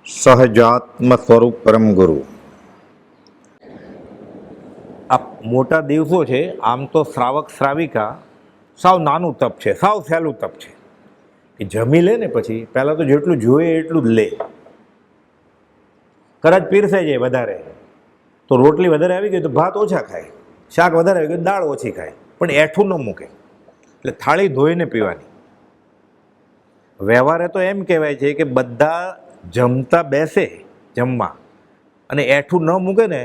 સહજાત્મ સ્વરૂપ પરમ ગુરુ. આ મોટા દિવસો છે. આમ તો શ્રાવક શ્રાવિકા સાવ નાનું તપ છે, સાવ સહેલું તપ છે. કે જમી લે ને પછી પહેલાં તો જેટલું જોઈએ એટલું જ લે. કદાચ પીરસાઈ જાય વધારે તો રોટલી વધારે આવી ગઈ તો ભાત ઓછા ખાય, શાક વધારે આવી ગયું દાળ ઓછી ખાય, પણ એઠું ન મૂકે. એટલે થાળી ધોઈને પીવાની. વ્યવહારે તો એમ કહેવાય છે કે બધા જમતા બેસે જમવા અને એઠું ન મૂકે ને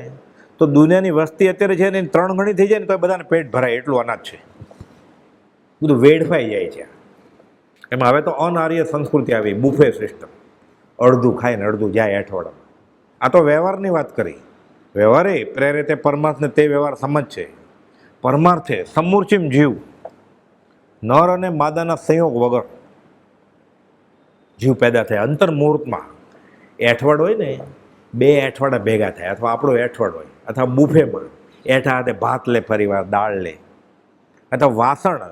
તો દુનિયાની વસ્તી અત્યારે છે ને 3 ગણી થઈ જાય ને તો બધાને પેટ ભરાય એટલું અનાજ છે. બધું વેડફાઈ જાય છે. એમાં હવે તો અનાર્ય સંસ્કૃતિ આવી, બુફે સિસ્ટમ. અડધું ખાય ને અડધું જાય અઠવાડિયામાં. આ તો વ્યવહારની વાત કરી. વ્યવહારે પ્રેરિતે પરમાર્થને તે વ્યવહાર સમજ છે. પરમાર્થે સમૂર્ચિમ જીવ, નર અને માદાના સંયોગ વગર જીવ પેદા થાય. અંતર મુહૂર્તમાં એઠવાડ હોય ને, 2 એઠવાડા ભેગા થાય, અથવા આપણો એઠવાડ હોય, અથવા બુફેમાં એઠા હાથે ભાત લે, ફરીવાર દાળ લે, અથવા વાસણ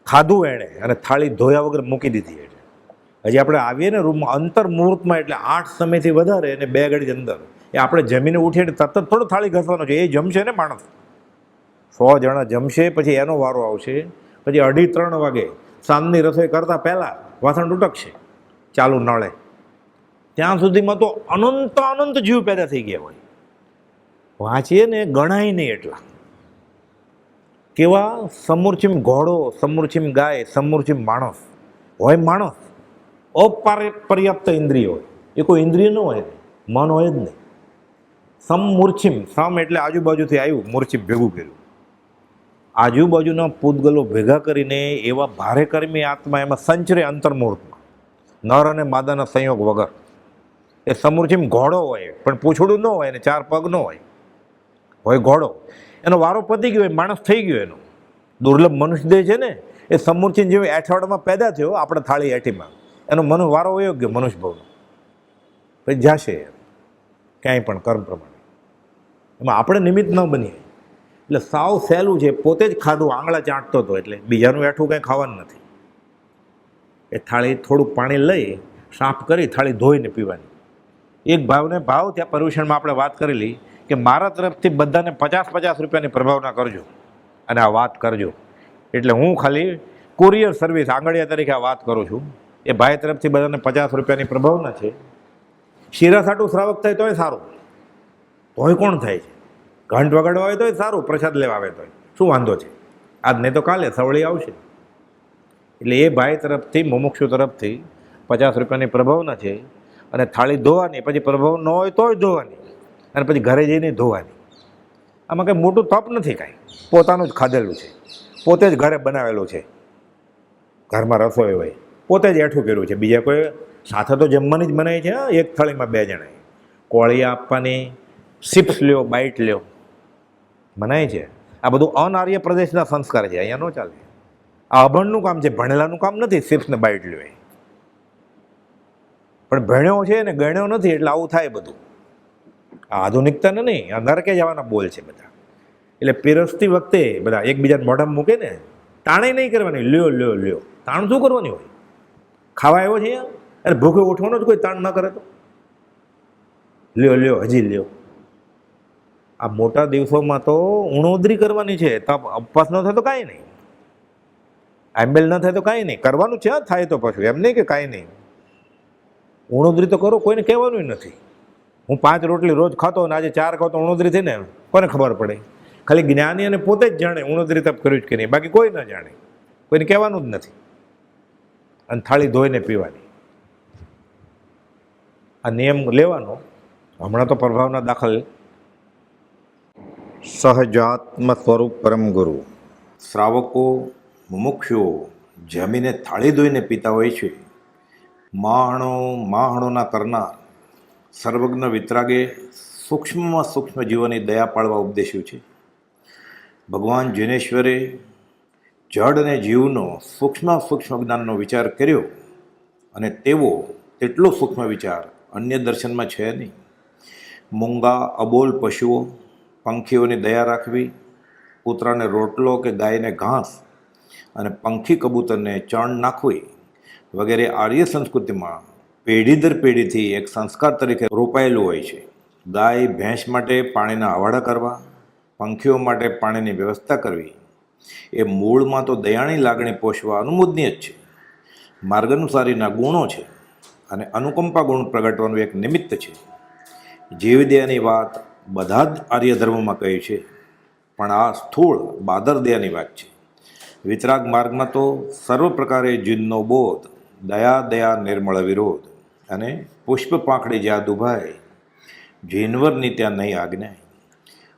ખાધું એણે અને થાળી ધોયા વગર મૂકી દીધી. એટલે હજી આપણે આવીએ ને રૂમમાં અંતર મુહૂર્તમાં, એટલે 8 સમયથી વધારે અને 2 ઘડી અંદર એ આપણે જમીને ઉઠીએ એટલે તરત થોડો થાળી ઘસવાનો છે. એ જમશે ને માણસ, 100 જણા જમશે, પછી એનો વારો આવશે. પછી 2:30-3 વાગે સાંજની રસોઈ કરતાં પહેલાં વાસણ ઉટકશે ચાલુ નળે. ત્યાં સુધીમાં તો અનંત જીવ પેદા થઈ ગયા હોય. વાંચીએ ને ગણાય નહીં એટલા. કેવા સમૂર્ચિમ ઘોડો, સમૂર્ચિમ ગાય, સમૂર્ચિમ માણસ હોય. માણસ અપર્યાપ્ત ઇન્દ્રિય હોય. એ કોઈ ઇન્દ્રિય ન હોય, મન હોય જ નહીં. સમૂર્ચિમ, સમ એટલે આજુબાજુથી આવ્યું, મૂર્છિમ ભેગું કર્યું. આજુબાજુના પૂતગલો ભેગા કરીને એવા ભારે કર્મી આત્મા એમાં સંચરે અંતર્મુહૂર્તમાં, નર અને માદાના સંયોગ વગર. એ સમૂર્ચિમ ઘોડો હોય, પણ પૂંછડું ન હોય ને 4 પગ ન હોય, હોય ઘોડો. એનો વારો પતી ગયો, માણસ થઈ ગયો. એનો દુર્લભ મનુષ્ય દેહ છે ને, એ સમૂર્ચિમ જેવી અઠવાડિયામાં પેદા થયો આપણે થાળી એઠીમાં. એનો વારો વયો ગયો મનુષ્ય ભાવનો. પછી જશે ક્યાંય પણ કર્મ પ્રમાણે. એમાં આપણે નિમિત્ત ન બનીએ. એટલે સાવ સહેલું છે. પોતે જ ખાધું, આંગળા ચાટતો હતો, એટલે બીજાનું એઠું કંઈ ખાવાનું નથી. એ થાળી થોડુંક પાણી લઈ સાફ કરી થાળી ધોઈને પીવાની. એક ભાવને ભાવ, ત્યાં પર્યુષણમાં આપણે વાત કરેલી કે મારા તરફથી બધાને 50 રૂપિયાની પ્રભાવના કરજો અને આ વાત કરજો. એટલે હું ખાલી કુરિયર સર્વિસ આંગળીયા તરીકે આ વાત કરું છું. એ ભાઈ તરફથી બધાને 50 રૂપિયાની પ્રભાવના છે. શિરાસાટું શ્રાવક થાય તોય સારું, તોય કોણ થાય છે. ઘંટ વગાડવા હોય તોય સારું, પ્રસાદ લેવા આવે તોય શું વાંધો છે. આજ નહીં તો કાલે સવળી આવશે. એટલે એ ભાઈ તરફથી, મુમુક્ષુ તરફથી 50 રૂપિયાની પ્રભાવના છે. અને થાળી ધોવાની, પછી પ્રભાવ ન હોય તોય ધોવાની, અને પછી ઘરે જઈને ધોવાની. આમાં કંઈ મોટું તપ નથી. કાંઈ પોતાનું જ ખાધેલું છે, પોતે જ ઘરે બનાવેલું છે. ઘરમાં રસોઈ હોય, પોતે જ એઠું કર્યું છે. બીજા કોઈ સાથે તો જમવાની જ બનાવી છે. એક થાળીમાં 2 જણાએ કોળિયા આપવાની, સિપ્સ લ્યો, બાઇટ લ્યો, બનાય છે. આ બધું અનાર્ય પ્રદેશના સંસ્કાર છે, અહીંયા ન ચાલે. આ અભણનું કામ છે, ભણેલાનું કામ નથી. સિપ્સ ને બાઇટ લ્યો, પણ ભણ્યો છે ને ગણ્યો નથી, એટલે આવું થાય બધું. આ આધુનિકતાને નહીં, આ નરકે જવાના બોલ છે બધા. એટલે પીરસતી વખતે બધા એકબીજાને મોઢામાં મૂકે ને, તાણે નહીં કરવાની. લ્યો લ્યો લ્યો, તાણ શું કરવાની હોય? ખાવા આવ્યો છે અહીંયા, અને ભૂખે ઉઠવાનો જ કોઈ તાણ ન કરે તો લ્યો લ્યો, હજી લ્યો. આ મોટા દિવસોમાં તો ઉણોદરી કરવાની છે. તપ ઉપવાસ ન થાય તો કાંઈ નહીં, આંબેલ ન થાય તો કાંઈ નહીં, કરવાનું છે. થાય તો પાછું એમ નહીં કે કાંઈ નહીં. ઉણોદરી તો કરો, કોઈને કહેવાનું નથી. હું 5 રોટલી રોજ ખાતો અને આજે 4 ખાતો, ઉણોદરી થઈને કોને ખબર પડે? ખાલી જ્ઞાની અને પોતે જ જાણે ઉણોદરી તપ કર્યું જ કે નહીં, બાકી કોઈ ન જાણે. કોઈને કહેવાનું જ નથી. અને થાળી ધોઈને પીવાની. આ નિયમ લેવાનો. હમણાં તો પ્રભાવના દાખલ. સહજાત્મ સ્વરૂપ પરમ ગુરુ. શ્રાવકો, મુમુક્ષુઓ જમીને થાળી ધોઈને પીતા હોય છે. માહણોના કરનાર સર્વજ્ઞ વિતરાગે સૂક્ષ્મમાં સૂક્ષ્મ જીવોની દયા પાળવા ઉપદેશ્યું છે. ભગવાન જિનેશ્વરે જડ અને જીવનો સૂક્ષ્મ જ્ઞાનનો વિચાર કર્યો, અને તેવો તેટલો સૂક્ષ્મ વિચાર અન્ય દર્શનમાં છે નહીં. મૂંગા અબોલ પશુઓ, પંખીઓની દયા રાખવી, કૂતરાને રોટલો કે ગાયને ઘાસ અને પંખી કબૂતરને ચણ નાખવી વગેરે આર્ય સંસ્કૃતિમાં પેઢી દર પેઢીથી એક સંસ્કાર તરીકે રોપાયેલું હોય છે. ગાય ભેંસ માટે પાણીના હવાડા કરવા, પંખીઓ માટે પાણીની વ્યવસ્થા કરવી એ મૂળમાં તો દયાની લાગણી પોષવા અનુમોદનીય જ છે. માર્ગનુસારીના ગુણો છે અને અનુકંપા ગુણ પ્રગટવાનું એક નિમિત્ત છે. જીવદયાની વાત બધા જ આર્ય ધર્મોમાં કહે છે, પણ આ સ્થૂળ બાદર દયાની વાત છે. વિતરાગ માર્ગમાં તો સર્વ પ્રકારે જીનનો બોધ, દયા નિર્મળ વિરોધ અને પુષ્પ પાંખડી જ્યાં દુભાય, જીનવરની ત્યાં નહીં આજ્ઞાય.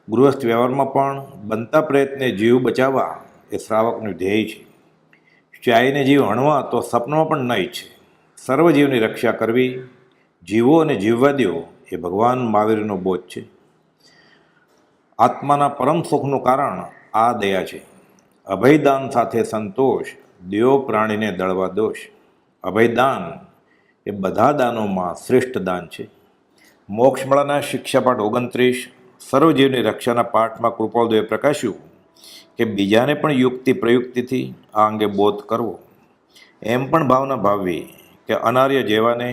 ગૃહસ્થ વ્યવહારમાં પણ બનતા પ્રયત્ને જીવ બચાવવા એ શ્રાવકનું ધ્યેય છે. ચાઈને જીવ હણવા તો સપનામાં પણ ન ઈચ્છે. સર્વજીવની રક્ષા કરવી, જીવો અને જીવવાદીઓ એ ભગવાન મહાવીરનો બોધ છે. આત્માના પરમ સુખનું કારણ આ દયા છે. અભયદાન સાથે સંતોષ, દેવો પ્રાણીને દળવા દોષ. અભયદાન એ બધા દાનોમાં શ્રેષ્ઠ દાન છે. મોક્ષમાળાના શિક્ષાપાઠ 29 સર્વજીવની રક્ષાના પાઠમાં કૃપાળુદેવે પ્રકાશ્યું કે બીજાને પણ યુક્તિ પ્રયુક્તિથી આ અંગે બોધ કરવો. એમ પણ ભાવના ભાવવી કે અનાર્ય જેવાને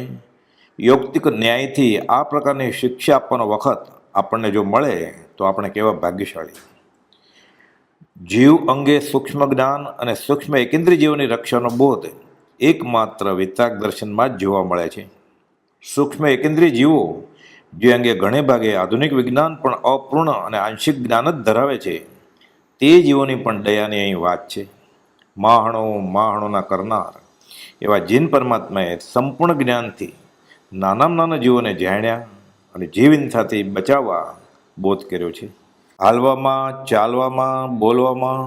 યુક્તિક ન્યાયથી આ પ્રકારની શિક્ષા આપવાનો વખત આપણને જો મળે તો આપણે કેવા ભાગ્યશાળી. જીવ અંગે સૂક્ષ્મ જ્ઞાન અને સૂક્ષ્મ એકેન્દ્રિય જીવોની રક્ષાનો બોધ એકમાત્ર વિતરાગ દર્શનમાં જ જોવા મળે છે. સૂક્ષ્મ એકેન્દ્રિય જીવો જે અંગે ઘણે ભાગે આધુનિક વિજ્ઞાન પણ અપૂર્ણ અને આંશિક જ્ઞાન જ ધરાવે છે, તે જીવોની પણ દયાની અહીં વાત છે. માહણોના કરનાર એવા જીન પરમાત્માએ સંપૂર્ણ જ્ઞાનથી નાનામાં નાના જીવોને જાણ્યા અને જીવ હિંસાથી બચાવવા બોધ કર્યો છે. હાલવામાં, ચાલવામાં, બોલવામાં,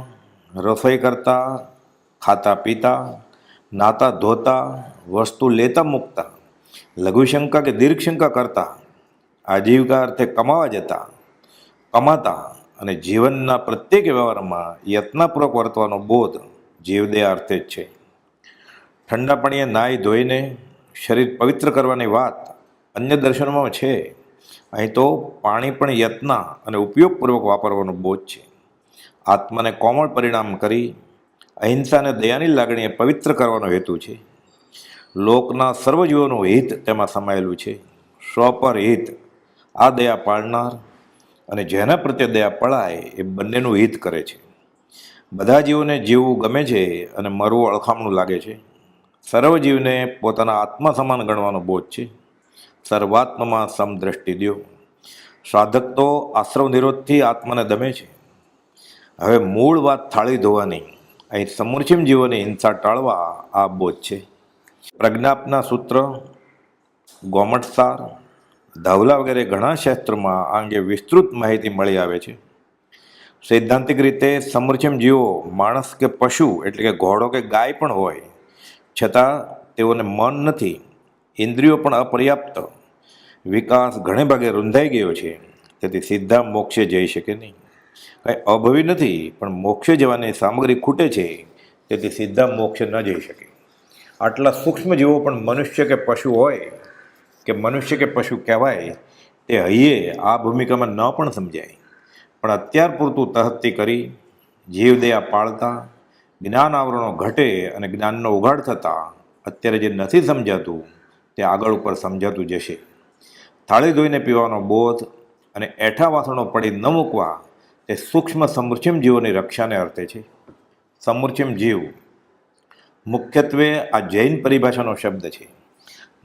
રસોઈ કરતા, ખાતા પીતા, નાતા ધોતા, વસ્તુ લેતા મૂકતા, લઘુશંકા કે દીર્ઘશંકા કરતા, આજીવિકા અર્થે કમાવા જતા, કમાતા અને જીવનના પ્રત્યેક વ્યવહારમાં યત્નપૂર્વક વર્તવાનો બોધ જીવદયા અર્થે જ છે. ઠંડા પાણીએ નાહી ધોઈને શરીર પવિત્ર કરવાની વાત અન્ય દર્શનોમાં છે. અહીં તો પાણી પણ યત્ન અને ઉપયોગપૂર્વક વાપરવાનો બોધ છે. આત્માને કોમળ પરિણામ કરી અહિંસા અને દયાની લાગણીએ પવિત્ર કરવાનો હેતુ છે. લોકના સર્વજીવોનું હિત તેમાં સમાયેલું છે. સ્વ પર હિત આ દયા પાળનાર અને જેના પ્રત્યે દયા પળાય એ બંનેનું હિત કરે છે. બધા જીવોને જીવવું ગમે છે અને મરવું અળખામણું લાગે છે. સર્વજીવને પોતાના આત્મા સમાન ગણવાનો બોધ છે. સર્વાત્મામાં સમદ્રષ્ટિ દ્યો. સાધક તો આશ્રવ નિરોધથી આત્માને દમે છે. હવે મૂળ વાત થાળી ધોવાની. અહીં સમૂર્છિમ જીવોની હિંસા ટાળવા આ બોધ છે. પ્રજ્ઞાપના સૂત્ર, ગોમટસાર, ધાવલા વગેરે ઘણા શાસ્ત્રોમાં આ અંગે વિસ્તૃત માહિતી મળી આવે છે. સૈદ્ધાંતિક રીતે સમૂર્છિમ જીવો માણસ કે પશુ એટલે કે ઘોડો કે ગાય પણ હોય, છતાં તેઓને મન નથી, ઇન્દ્રિયો પણ અપર્યાપ્ત, વિકાસ ઘણે ભાગે રૂંધાઈ ગયો છે. તેથી સીધા મોક્ષે જઈ શકે નહીં. કાંઈ અભવી નથી, પણ મોક્ષે જવાની સામગ્રી ખૂટે છે, તેથી સીધા મોક્ષે ન જઈ શકે. આટલા સૂક્ષ્મ જીવો પણ મનુષ્ય કે પશુ હોય કે મનુષ્ય કે પશુ કહેવાય તે હૈયે આ ભૂમિકામાં ન પણ સમજાય. પણ અત્યાર પૂરતું તહત્તી કરી જીવદયા પાળતા જ્ઞાન આવરણો ઘટે અને જ્ઞાનનો ઉઘાડ થતાં અત્યારે જે નથી સમજાતું તે આગળ ઉપર સમજાતું જશે. થાળી ધોઈને પીવાનો બોધ અને એઠા વાસણો પડી ન મૂકવા તે સૂક્ષ્મ સમૂર્છિમ જીવોની રક્ષાને અર્થે છે. સમૂર્છિમ જીવ મુખ્યત્વે આ જૈન પરિભાષાનો શબ્દ છે.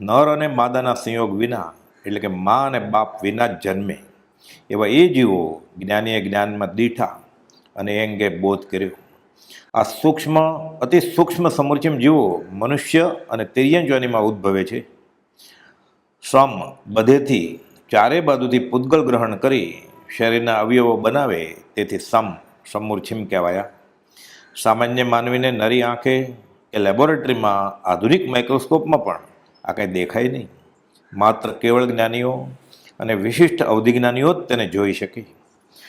નર અને માદાના સંયોગ વિના એટલે કે મા અને બાપ વિના જ જન્મે એવા એ જીવો જ્ઞાનીએ જ્ઞાનમાં દીઠા અને એ અંગે બોધ કર્યો. આ સૂક્ષ્મ અતિ સૂક્ષ્મ સમૂર્છિમ જીવો મનુષ્ય અને તિર્યન યોનિમાં ઉદ્ભવે છે. સમ બધેથી ચારે બાજુથી પૂતગલ ગ્રહણ કરી શરીરના અવયવો બનાવે, તેથી સમૂર્છિમ કહેવાયા. સામાન્ય માનવીને નરી આંખે કે લેબોરેટરીમાં આધુનિક માઇક્રોસ્કોપમાં પણ આ કંઈ દેખાય નહીં. માત્ર કેવળ જ્ઞાનીઓ અને વિશિષ્ટ અવધિજ્ઞાનીઓ જ તેને જોઈ શકે.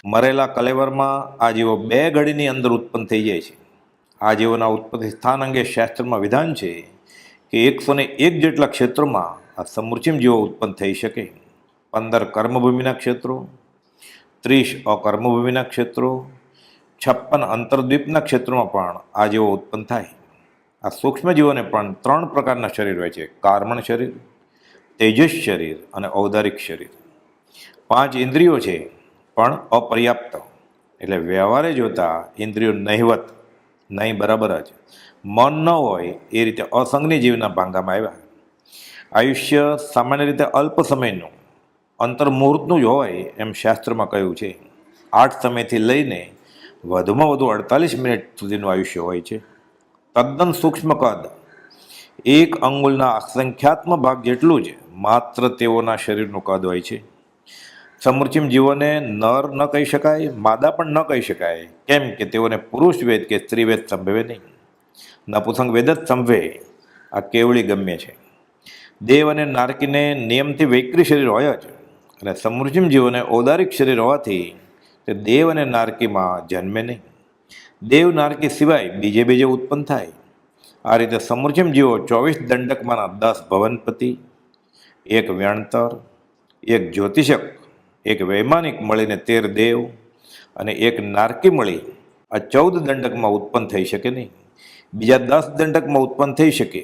મરેલા કલેવરમાં આ જીવો 2 ઘડીની અંદર ઉત્પન્ન થઈ જાય છે. આ જીવોના ઉત્પત્તિ સ્થાન અંગે શાસ્ત્રમાં વિધાન છે કે 101 જેટલા ક્ષેત્રોમાં આ સમૂર્છિમ જીવો ઉત્પન્ન થઈ શકે. 15 કર્મભૂમિના ક્ષેત્રો, 30 અકર્મભૂમિના ક્ષેત્રો, 56 અંતર્દ્વીપના ક્ષેત્રોમાં પણ આ જીવો ઉત્પન્ન થાય. આ સૂક્ષ્મ જીવોને પણ 3 પ્રકારના શરીર હોય છે: કાર્મણ શરીર, તેજસ શરીર અને ઔદારિક શરીર. 5 ઇન્દ્રિયો છે પણ અપર્યાપ્ત, એટલે વ્યવહારે જોતા ઇન્દ્રિયો નહિવત, નહીં બરાબર જ. મન ન હોય એ રીતે અસંગની જીવના ભાંગામાં આવ્યા. આયુષ્ય સામાન્ય રીતે અલ્પ સમયનું, અંતર્મુહૂર્તનું જ હોય એમ શાસ્ત્રમાં કહ્યું છે. 8 સમયથી લઈને વધુમાં વધુ 48 મિનિટ સુધીનું આયુષ્ય હોય છે. તદ્દન સૂક્ષ્મ કદ, 1 અંગુલના અસંખ્યાત્મ ભાગ જેટલું જ માત્ર તેઓના શરીરનું કદ હોય છે. સમૃચિમ જીવોને નર ન કહી શકાય, માદા પણ ન કહી શકાય, કેમ કે તેઓને પુરુષ વેદ કે સ્ત્રી વેદ સંભવે નહીં. નપુંસક વેદ જ સંભવે, આ કેવળી ગમ્ય છે. દેવ અને નારકીને નિયમથી વૈક્રી શરીર હોય જ, અને સમૃચિમ જીવોને ઔદારિક શરીર હોવાથી તે દેવ અને નારકીમાં જન્મે નહીં. દેવ નારકી સિવાય બીજે ઉત્પન્ન થાય. આ રીતે સમૃચિમ જીવો 24 દંડકમાંના 10 ભવનપતિ, 1 વ્યણતર, 1 જ્યોતિષક, 1 વૈમાનિક મળીને 13 દેવ અને 1 નારકી મળી આ 14 દંડકમાં ઉત્પન્ન થઈ શકે નહીં. બીજા 10 દંડકમાં ઉત્પન્ન થઈ શકે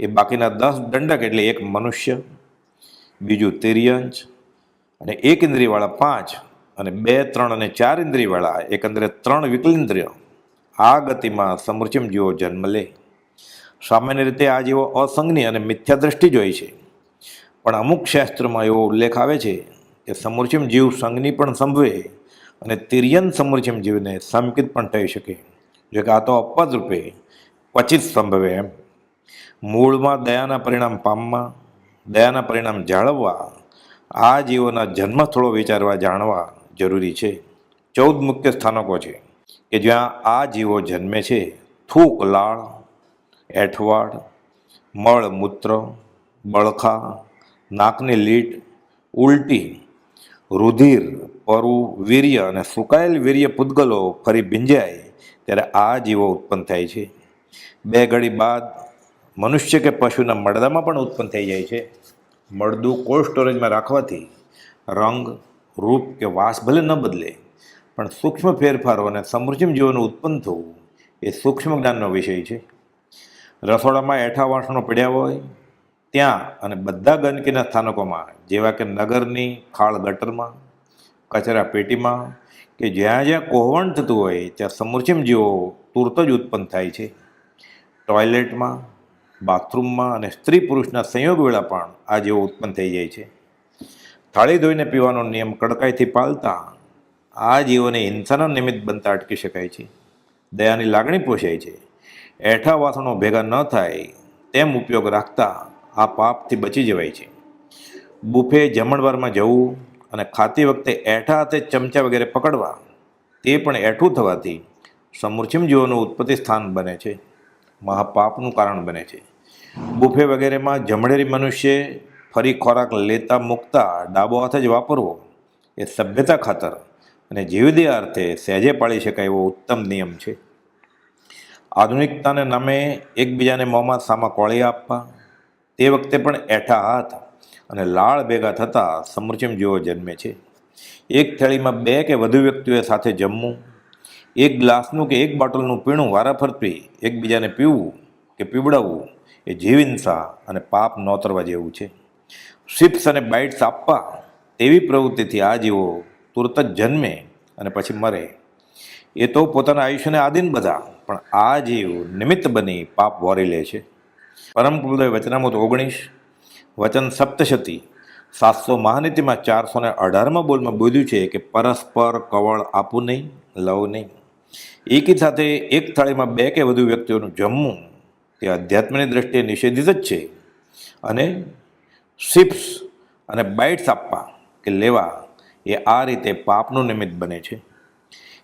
એ બાકીના 10 દંડક એટલે 1 મનુષ્ય, બીજું તિર્યંચ અને 1 ઇન્દ્રિયવાળા 5 અને 2, 3 અને 4 ઇન્દ્રિયવાળા એકંદરે 3 વિકલેન્દ્રિયો. આ ગતિમાં સમૃચિમ જીવો જન્મ લે. સામાન્ય રીતે આ જીવો અસંગની અને મિથ્યા દ્રષ્ટિ જ હોય છે, પણ અમુક શાસ્ત્રોમાં એવો ઉલ્લેખ આવે છે કે સમૃચિમ જીવ સંગની પણ સંભવે અને તિર્યન સમૃચિમ જીવને સંકિત પણ થઈ શકે. જો કે આ તો અપવાદ રૂપે ક્વચિત સંભવે એમ. મૂળમાં દયાના પરિણામ પામવા, દયાના પરિણામ જાળવવા આ જીવોના જન્મ સ્થળો વિચારવા જાણવા જરૂરી છે. 14 મુખ્ય સ્થાનકો છે કે જ્યાં આ જીવો જન્મે છે. થૂક, લાળ, એઠવાડ, મળ, મૂત્ર, બળખા, નાકની લીટ, ઉલટી, રુધિર, પરુ, વીર્ય અને સુકાયેલ વીર્ય પૂતગલો ફરી ભીંજાય ત્યારે આ જીવો ઉત્પન્ન થાય છે. 2 ઘડી બાદ મનુષ્ય કે પશુના મળદામાં પણ ઉત્પન્ન થઈ જાય છે. મળદું કોલ્ડ સ્ટોરેજમાં રાખવાથી રંગ, રૂપ કે વાસ ભલે ન બદલે, પણ સૂક્ષ્મ ફેરફારો અને સમૃચિમ જીવોનું ઉત્પન્ન થવું એ સૂક્ષ્મ જ્ઞાનનો વિષય છે. રસોડામાં એઠા વાસણો પડ્યા હોય ત્યાં અને બધા ગંદકીના સ્થાનકોમાં, જેવા કે નગરની ખાળ ગટરમાં, કચરા પેટીમાં કે જ્યાં જ્યાં કોહવણ થતું હોય ત્યાં સમૃચિમ જીવો તુરત જ ઉત્પન્ન થાય છે. ટોયલેટમાં, બાથરૂમમાં અને સ્ત્રી પુરુષના સંયોગ વેળા પણ આ જેવો ઉત્પન્ન થઈ જાય છે. થાળી ધોઈને પીવાનો નિયમ કડકાઈથી પાળતા આ જીવોને હિંસાના નિમિત્ત બનતા અટકી શકાય છે. દયાની લાગણી પોષાય છે. એઠા વાસણો ભેગા ન થાય તેમ ઉપયોગ રાખતા આ પાપથી બચી જવાય છે. બુફે જમણવારમાં જવું અને ખાતી વખતે એઠા હાથે ચમચા વગેરે પકડવા તે પણ એઠું થવાથી સમૃચિમ જીવોનું ઉત્પત્તિ સ્થાન બને છે, મહાપાપનું કારણ બને છે. બુફે વગેરેમાં જમણેરી મનુષ્ય ફરી ખોરાક લેતા મૂકતા ડાબો હાથ જ વાપરવો એ સભ્યતા ખાતર અને જીવદયા અર્થે સહેજે પાળી શકાય એવો ઉત્તમ નિયમ છે. આધુનિકતાને નામે એકબીજાને મોંમાં સામા કોળી આપવા, તે વખતે પણ એઠા હાથ અને લાળ ભેગા થતાં સમૃચિમ જીવો જન્મે છે. એક થેળીમાં 2 કે વધુ વ્યક્તિઓએ સાથે જમવું, એક ગ્લાસનું કે એક બોટલનું પીણું વારાફરતી એકબીજાને પીવું કે પીવડાવવું એ જીવ હિંસા અને પાપ નોતરવા જેવું છે. શિપ્સ અને બાઇટ્સ આપવા તેવી પ્રવૃત્તિથી આ જીવો તુરત જ જન્મે અને પછી મરે. એ તો પોતાના આયુષ્યને આધીન બધા, પણ આ જીવ નિમિત્ત બની પાપ વોરી લે છે. પરમ કુલદેવ વચનામૃત 19 વચન સપ્તશતી 700 મહાનીતિમાં 418માં બોલમાં બોલ્યું છે કે પરસ્પર કવળ આપવું નહીં, લવ નહીં. એકી સાથે એક થાળીમાં 2 કે વધુ વ્યક્તિઓનું જમવું તે અધ્યાત્મની દ્રષ્ટિએ નિષેધિત જ છે. અને શિપ્સ અને બાઇટ્સ આપવા કે લેવા એ આ રીતે પાપનું નિમિત્ત બને છે.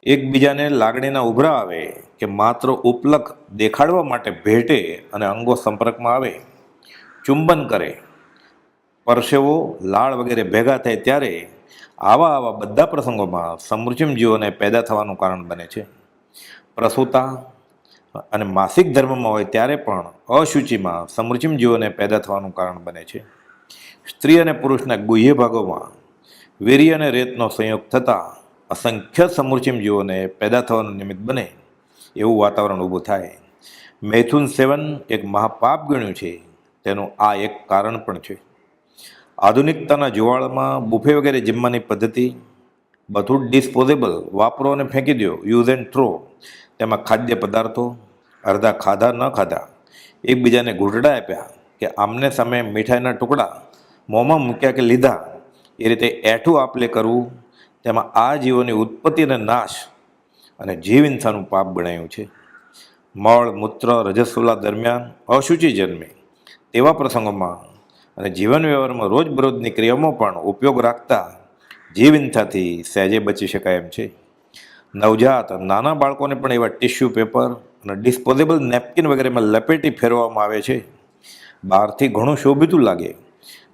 એકબીજાને લાગણીના ઉભરા આવે કે માત્ર ઉપલક દેખાડવા માટે ભેટે અને અંગો સંપર્કમાં આવે, ચુંબન કરે, પરસેવો, લાળ વગેરે ભેગા થાય ત્યારે આવા બધા પ્રસંગોમાં સમૃચિમ જીવોને પેદા થવાનું કારણ બને છે. પ્રસૂતા અને માસિક ધર્મમાં હોય ત્યારે પણ અશુચિમાં સમૃચિમ જીવોને પેદા થવાનું કારણ બને છે. સ્ત્રી અને પુરુષના ગુહ્ય ભાગોમાં વીર્ય અને રેતનો સંયોગ થતાં અસંખ્ય સમૃચિમ જીવોને પેદા થવાનું નિમિત્ત બને એવું વાતાવરણ ઊભું થાય. મૈથુન સેવન એક મહાપાપ ગણ્યું છે, તેનું આ એક કારણ પણ છે. આધુનિકતાના જુવાળમાં બુફે વગેરે જમવાની પદ્ધતિ, બધું ડિસ્પોઝેબલ, વાપરો અને ફેંકી દો, યુઝ એન્ડ થ્રો. તેમાં ખાદ્ય પદાર્થો, અડધા ખાધા ન ખાધા, એકબીજાને ઘૂંટડા આપ્યા કે આમને સામે મીઠાઈના ટુકડા મોંમાં મૂક્યા કે લીધા, એ રીતે એઠું આપલે કરવું, તેમાં આ જીવોની ઉત્પત્તિ અને નાશ અને જીવ હિંસાનું પાપ ગણાયું છે. મળ મૂત્ર રજસ્વલા દરમિયાન અશુચિ જન્મે તેવા પ્રસંગોમાં અને જીવન વ્યવહારમાં રોજબરોજની ક્રિયાઓમાં પણ ઉપયોગ રાખતા જીવ હિંસાથી સહેજે બચી શકાય એમ છે. નવજાત નાના બાળકોને પણ એવા ટિશ્યુ પેપર અને ડિસ્પોઝેબલ નેપકિન વગેરેમાં લપેટી ફેરવવામાં આવે છે. બહારથી ઘણું શોભિતું લાગે,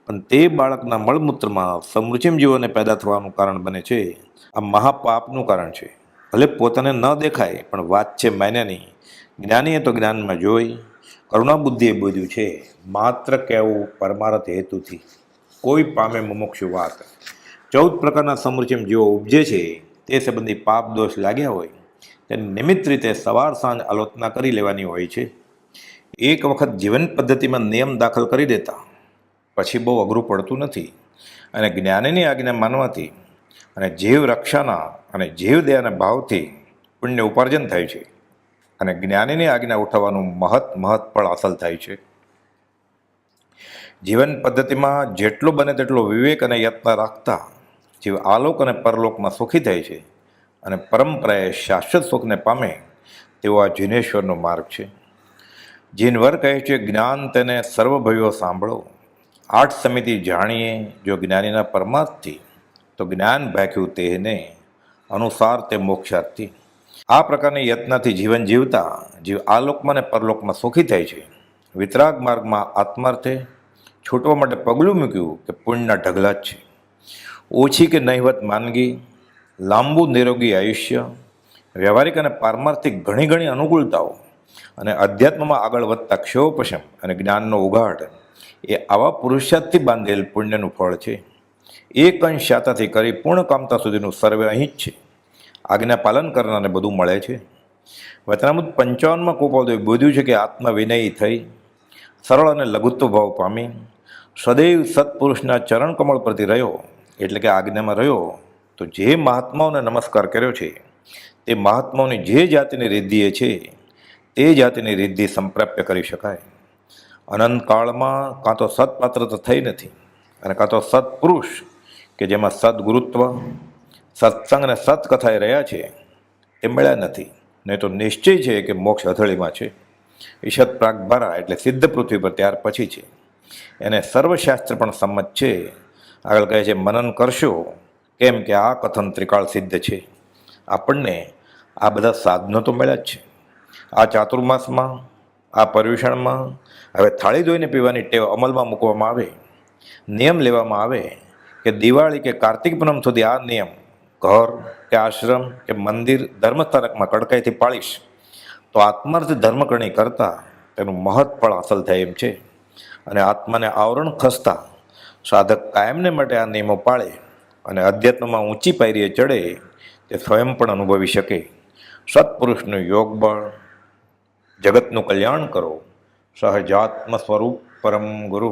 પણ તે બાળકના મળમૂત્રમાં સમૃચિમ જીવોને પેદા થવાનું કારણ બને છે. આ મહાપાપનું કારણ છે. ભલે પોતાને ન દેખાય, પણ વાત છે માન્યાની. જ્ઞાનીએ તો જ્ઞાનમાં જોઈ, કરુણા બુદ્ધિએ બોધ્યું છે, માત્ર કહેવું પરમાર્થ હેતુથી કોઈ પામે મુમુક્ષુ વાત. 14 પ્રકારના સમૃચિમ જીવો ઉપજે છે, તે સંબંધી પાપ દોષ લાગ્યા હોય તેને નિમિત્ત રીતે સવાર સાંજ આલોચના કરી લેવાની હોય છે. એક વખત જીવન પદ્ધતિમાં નિયમ દાખલ કરી દેતા પછી બહુ અઘરું પડતું નથી, અને જ્ઞાનીની આજ્ઞા માનવાથી અને જીવ રક્ષાના અને જીવ દયાના ભાવથી પુણ્ય ઉપાર્જન થાય છે, અને જ્ઞાનીની આજ્ઞા ઉઠાવવાનું મહત ફળ હાંસલ થાય છે. જીવન પદ્ધતિમાં જેટલો બને તેટલો વિવેક અને યત્ન રાખતા જીવ આલોક અને પરલોકમાં સુખી થાય છે, અને પરંપરાએ શાશ્વત સુખને પામે તેવો આ જીનેશ્વરનો માર્ગ છે. જીનવર કહે છે, જ્ઞાન તેને સર્વભયો સાંભળો. 8 સમિતિ જાણીએ જો જ્ઞાનીના પરમાર્થથી, તો જ્ઞાન ભાખ્યું તેને અનુસાર તે મોક્ષાર્થી. આ પ્રકારની યત્નથી જીવન જીવતા જીવ આલોકમાં અને પરલોકમાં સુખી થાય છે. વિતરાગ માર્ગમાં આત્માર્થે છૂટવા માટે પગલું મૂક્યું કે પુણ્યના ઢગલા જ છે. ઓછી કે નહિવત માંદગી, લાંબુ નિરોગી આયુષ્ય, વ્યવહારિક અને પારમાર્થિક ઘણી ઘણી અનુકૂળતાઓ અને અધ્યાત્મમાં આગળ વધતા ક્ષયોપશમ અને જ્ઞાનનો ઉઘાડ એ આવા પુરુષાર્થથી બાંધેલ પુણ્યનું ફળ છે. એક અંશ શાતાથી કરી પૂર્ણ કામતા સુધીનું સર્વે અહીં જ છે. આજ્ઞા પાલન કરનારને બધું મળે છે. વચનામૃત 55માં કૃપાદેવ બોધ્યું છે કે આત્મા વિનયી થઈ, સરળ અને લઘુત્વ ભાવ પામી, સદૈવ સત્પુરુષના ચરણ કમળ પરથી રહ્યો, એટલે કે આજ્ઞામાં રહ્યો, તો જે મહાત્માઓને નમસ્કાર કર્યો છે તે મહાત્માઓની જે જાતિની રિદ્ધિ છે તે જાતિની રિદ્ધિ સંપ્રાપ્ય કરી શકાય. અનંત કાળમાં કાં તો સત્પાત્રતા થઈ નથી, અને કાં તો સત્પુરુષ કે જેમાં સદગુરુત્વ, સત્સંગ અને સત્કથાએ રહ્યા છે તે મળ્યા નથી. નહીં તો નિશ્ચય છે કે મોક્ષ હથેળીમાં છે. ઈશત પ્રાગભારા એટલે સિદ્ધ પૃથ્વી પર ત્યાર પછી છે. એને સર્વશાસ્ત્ર પણ સંમત છે. આગળ કહે છે, મનન કરશો, કેમ કે આ કથન ત્રિકાળ સિદ્ધ છે. આપણને આ બધા સાધનો તો મળ્યા જ છે. આ ચાતુર્માસમાં, આ પર્યુષણમાં હવે થાળી ધોઈને પીવાની ટેવ અમલમાં મૂકવામાં આવે, નિયમ લેવામાં આવે કે દિવાળી કે કાર્તિક પૂનમ સુધી આ નિયમ ઘર કે આશ્રમ કે મંદિર ધર્મસ્થાનકમાં કડકાઈથી પાળીશ, તો આત્માર્થ ધર્મકરણી કરતાં તેનું મહત ફળ હાંસલ થાય એમ છે. અને આત્માને આવરણ ખસતા સાધક કાયમને માટે આ નિયમો પાળે અને અધ્યાત્મમાં ઊંચી પાયરીએ ચડે તે સ્વયં પણ અનુભવી શકે. સત્પુરુષનું યોગ બળ, જગતનું કલ્યાણ કરો. સહજાત્મ સ્વરૂપ પરમ ગુરુ.